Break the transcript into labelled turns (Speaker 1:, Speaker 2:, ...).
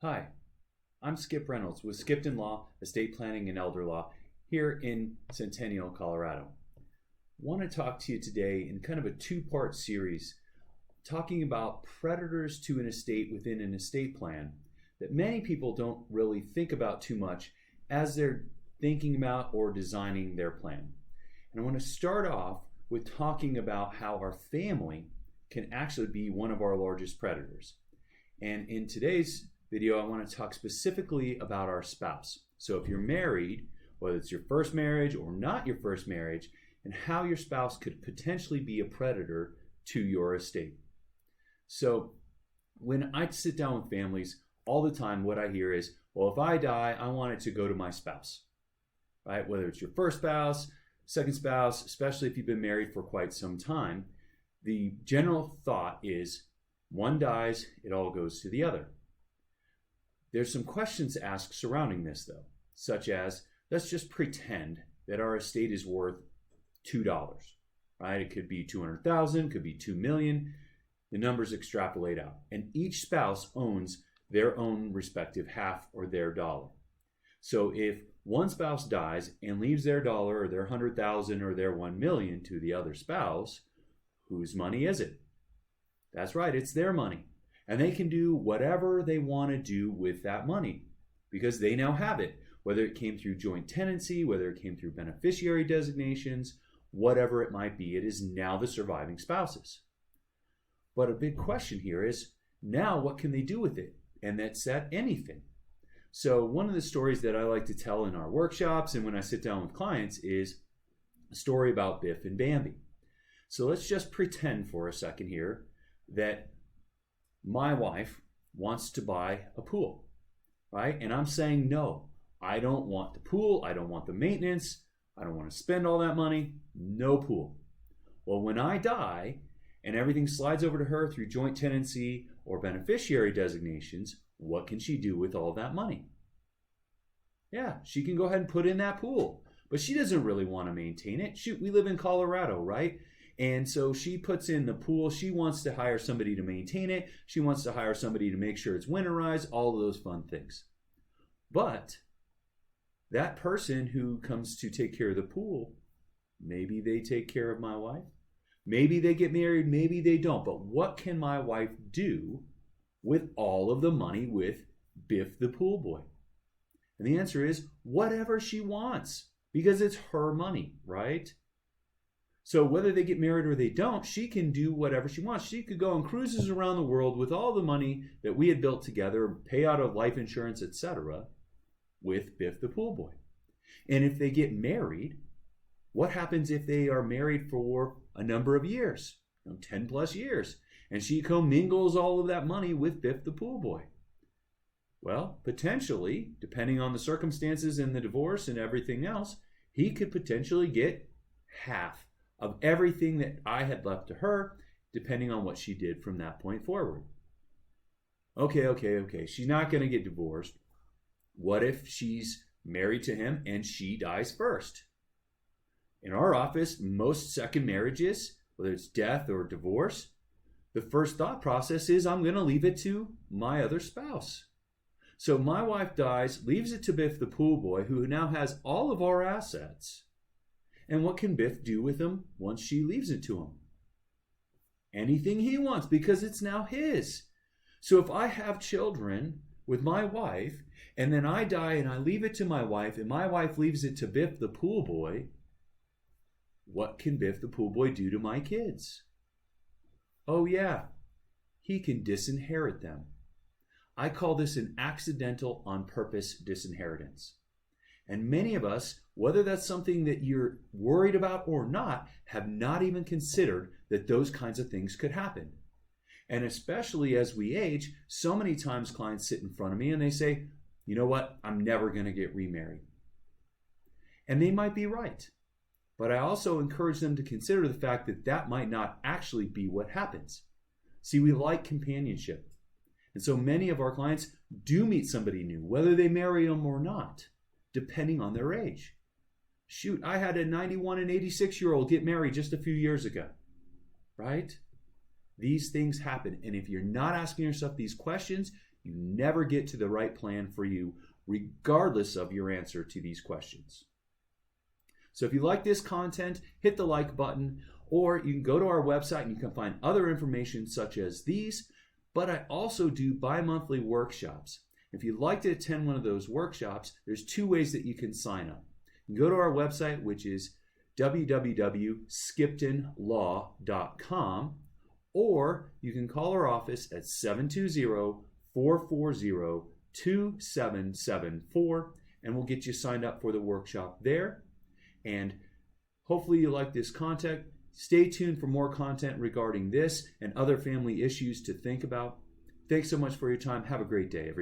Speaker 1: Hi, I'm Skip Reynolds with Skipton Law, Estate Planning and Elder Law here in Centennial, Colorado. I want to talk to you today in kind of a two-part series talking about predators to an estate within an estate plan that many people don't really think about too much as they're thinking about or designing their plan. And I want to start off with talking about how our family can actually be one of our largest predators. And in today's video, I want to talk specifically about our spouse. So if you're married, whether it's your first marriage or not your first marriage, and how your spouse could potentially be a predator to your estate. So when I sit down with families, all the time what I hear is, well, if I die, I want it to go to my spouse, right? Whether it's your first spouse, second spouse, especially if you've been married for quite some time, the general thought is one dies, it all goes to the other. There's some questions to ask surrounding this, though, such as, let's just pretend that our estate is worth $2, right? It could be 200,000, could be 2 million. The numbers extrapolate out, and each spouse owns their own respective half or their dollar. So if one spouse dies and leaves their dollar or their 100,000 or their 1 million to the other spouse, whose money is it? That's right, it's their money. And they can do whatever they want to do with that money because they now have it, whether it came through joint tenancy, whether it came through beneficiary designations, whatever it might be, it is now the surviving spouse's. But a big question here is, now what can they do with it? And that's at anything. So one of the stories that I like to tell in our workshops and when I sit down with clients is a story about Biff and Bambi. So let's just pretend for a second here that my wife wants to buy a pool, right? And I'm saying, no, I don't want the pool. I don't want the maintenance. I don't want to spend all that money. No pool. Well, when I die and everything slides over to her through joint tenancy or beneficiary designations, what can she do with all that money? Yeah, she can go ahead and put in that pool, but she doesn't really want to maintain it. Shoot, we live in Colorado, right? And so she puts in the pool. She wants to hire somebody to maintain it. She wants to hire somebody to make sure it's winterized, all of those fun things. But that person who comes to take care of the pool, maybe they take care of my wife. Maybe they get married, maybe they don't. But what can my wife do with all of the money with Biff the pool boy? And the answer is whatever she wants, because it's her money, right? So whether they get married or they don't, she can do whatever she wants. She could go on cruises around the world with all the money that we had built together, pay out of life insurance, etc., with Biff the pool boy. And if they get married, what happens if they are married for a number of years, 10 plus years, and she commingles all of that money with Biff the pool boy? Well, potentially, depending on the circumstances and the divorce and everything else, he could potentially get half of everything that I had left to her, depending on what she did from that point forward. Okay. She's not going to get divorced. What if she's married to him and she dies first? In our office, most second marriages, whether it's death or divorce, the first thought process is, I'm going to leave it to my other spouse. So my wife dies, leaves it to Biff the pool boy, who now has all of our assets. And what can Biff do with them once she leaves it to him? Anything he wants, because it's now his. So if I have children with my wife, and then I die and I leave it to my wife, and my wife leaves it to Biff the pool boy, what can Biff the pool boy do to my kids? Oh yeah, he can disinherit them. I call this an accidental on purpose disinheritance. And many of us, whether that's something that you're worried about or not, have not even considered that those kinds of things could happen. And especially as we age, so many times clients sit in front of me and they say, you know what, I'm never going to get remarried. And they might be right. But I also encourage them to consider the fact that that might not actually be what happens. See, we like companionship. And so many of our clients do meet somebody new, whether they marry them or not, depending on their age. Shoot, I had a 91 and 86-year-old get married just a few years ago, right? These things happen. And if you're not asking yourself these questions, You never get to the right plan for you, regardless of your answer to these questions. So if you like this content, hit the like button, or you can go to our website and you can find other information such as these, but I also do bi-monthly workshops. If you'd like to attend one of those workshops, there's two ways that you can sign up. You can go to our website, which is www.skiptonlaw.com, or you can call our office at 720-440-2774, and we'll get you signed up for the workshop there. And hopefully you like this content. Stay tuned for more content regarding this and other family issues to think about. Thanks so much for your time. Have a great day, everybody.